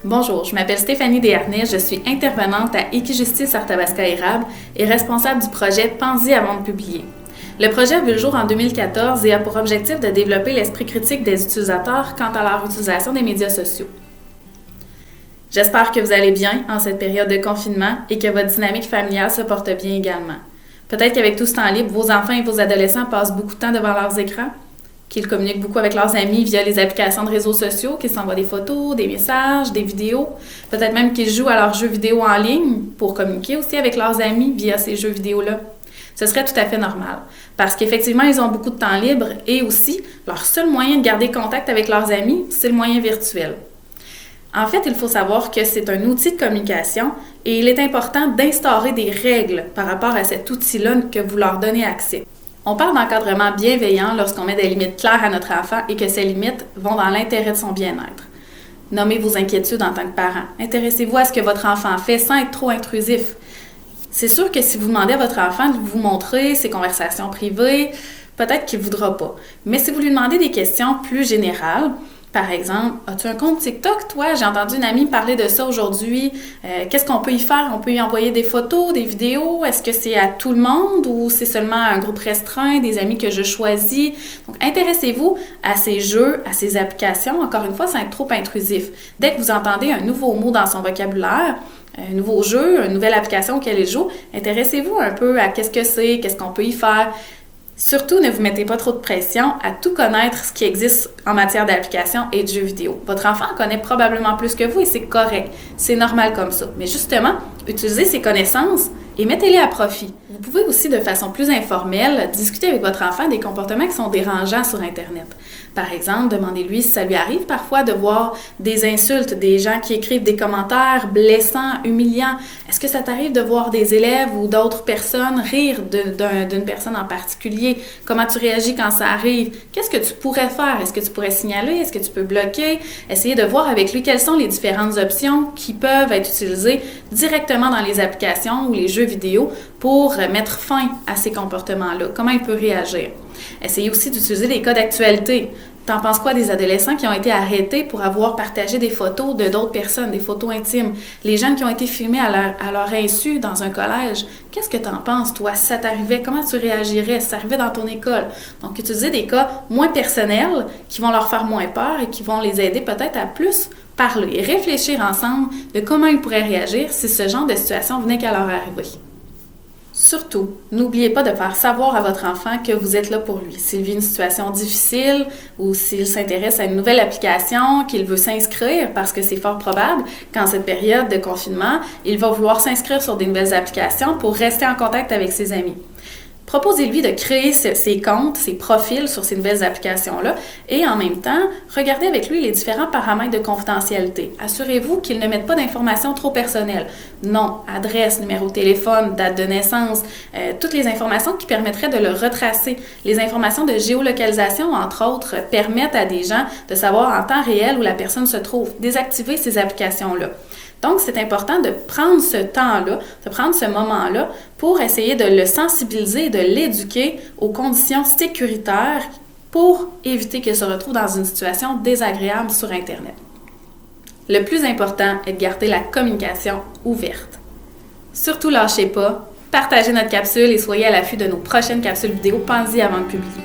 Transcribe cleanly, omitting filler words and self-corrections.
Bonjour, je m'appelle Stéphanie Desharnais, je suis intervenante à Équijustice Arthabasca-Érable et responsable du projet Pense-y avant de publier. Le projet a vu le jour en 2014 et a pour objectif de développer l'esprit critique des utilisateurs quant à leur utilisation des médias sociaux. J'espère que vous allez bien en cette période de confinement et que votre dynamique familiale se porte bien également. Peut-être qu'avec tout ce temps libre, vos enfants et vos adolescents passent beaucoup de temps devant leurs écrans, qu'ils communiquent beaucoup avec leurs amis via les applications de réseaux sociaux, qu'ils s'envoient des photos, des messages, des vidéos. Peut-être même qu'ils jouent à leurs jeux vidéo en ligne pour communiquer aussi avec leurs amis via ces jeux vidéo-là. Ce serait tout à fait normal, parce qu'effectivement, ils ont beaucoup de temps libre et aussi, leur seul moyen de garder contact avec leurs amis, c'est le moyen virtuel. En fait, il faut savoir que c'est un outil de communication et il est important d'instaurer des règles par rapport à cet outil-là que vous leur donnez accès. On parle d'encadrement bienveillant lorsqu'on met des limites claires à notre enfant et que ces limites vont dans l'intérêt de son bien-être. Nommez vos inquiétudes en tant que parent. Intéressez-vous à ce que votre enfant fait sans être trop intrusif. C'est sûr que si vous demandez à votre enfant de vous montrer ses conversations privées, peut-être qu'il ne voudra pas. Mais si vous lui demandez des questions plus générales, par exemple, as-tu un compte TikTok, toi? J'ai entendu une amie parler de ça aujourd'hui. Qu'est-ce qu'on peut y faire? On peut y envoyer des photos, des vidéos? Est-ce que c'est à tout le monde ou c'est seulement un groupe restreint, des amis que je choisis? Donc, intéressez-vous à ces jeux, à ces applications, encore une fois, sans être trop intrusif. Dès que vous entendez un nouveau mot dans son vocabulaire, un nouveau jeu, une nouvelle application auquel il joue, intéressez-vous un peu à qu'est-ce que c'est, qu'est-ce qu'on peut y faire. Surtout, ne vous mettez pas trop de pression à tout connaître ce qui existe en matière d'applications et de jeux vidéo. Votre enfant en connaît probablement plus que vous et c'est correct. C'est normal comme ça. Mais justement, utilisez ces connaissances et mettez-les à profit. Vous pouvez aussi, de façon plus informelle, discuter avec votre enfant des comportements qui sont dérangeants sur Internet. Par exemple, demandez-lui si ça lui arrive parfois de voir des insultes, des gens qui écrivent des commentaires blessants, humiliants. Est-ce que ça t'arrive de voir des élèves ou d'autres personnes rire d'une personne en particulier? Comment tu réagis quand ça arrive? Qu'est-ce que tu pourrais faire? Est-ce que tu pourrais signaler? Est-ce que tu peux bloquer? Essayez de voir avec lui quelles sont les différentes options qui peuvent être utilisées directement dans les applications ou les jeux vidéo pour mettre fin à ces comportements-là. Comment il peut réagir? Essayez aussi d'utiliser des cas d'actualité. T'en penses quoi des adolescents qui ont été arrêtés pour avoir partagé des photos de d'autres personnes, des photos intimes? Les jeunes qui ont été filmés à leur insu dans un collège. Qu'est-ce que t'en penses, toi? Si ça t'arrivait, comment tu réagirais? Si ça arrivait dans ton école? Donc, utiliser des cas moins personnels qui vont leur faire moins peur et qui vont les aider peut-être à plus parler et réfléchir ensemble de comment ils pourraient réagir si ce genre de situation venait qu'à leur arriver. Surtout, n'oubliez pas de faire savoir à votre enfant que vous êtes là pour lui. S'il vit une situation difficile ou s'il s'intéresse à une nouvelle application, qu'il veut s'inscrire, parce que c'est fort probable qu'en cette période de confinement, il va vouloir s'inscrire sur des nouvelles applications pour rester en contact avec ses amis. Proposez-lui de créer ses comptes, ses profils sur ces nouvelles applications-là et en même temps, regardez avec lui les différents paramètres de confidentialité. Assurez-vous qu'il ne mette pas d'informations trop personnelles. Nom, adresse, numéro de téléphone, date de naissance, toutes les informations qui permettraient de le retracer. Les informations de géolocalisation, entre autres, permettent à des gens de savoir en temps réel où la personne se trouve. Désactivez ces applications-là. Donc, c'est important de prendre ce temps-là, de prendre ce moment-là pour essayer de le sensibiliser, de l'éduquer aux conditions sécuritaires pour éviter qu'il se retrouve dans une situation désagréable sur Internet. Le plus important est de garder la communication ouverte. Surtout, lâchez pas, partagez notre capsule et soyez à l'affût de nos prochaines capsules vidéo Pense-y avant de publier.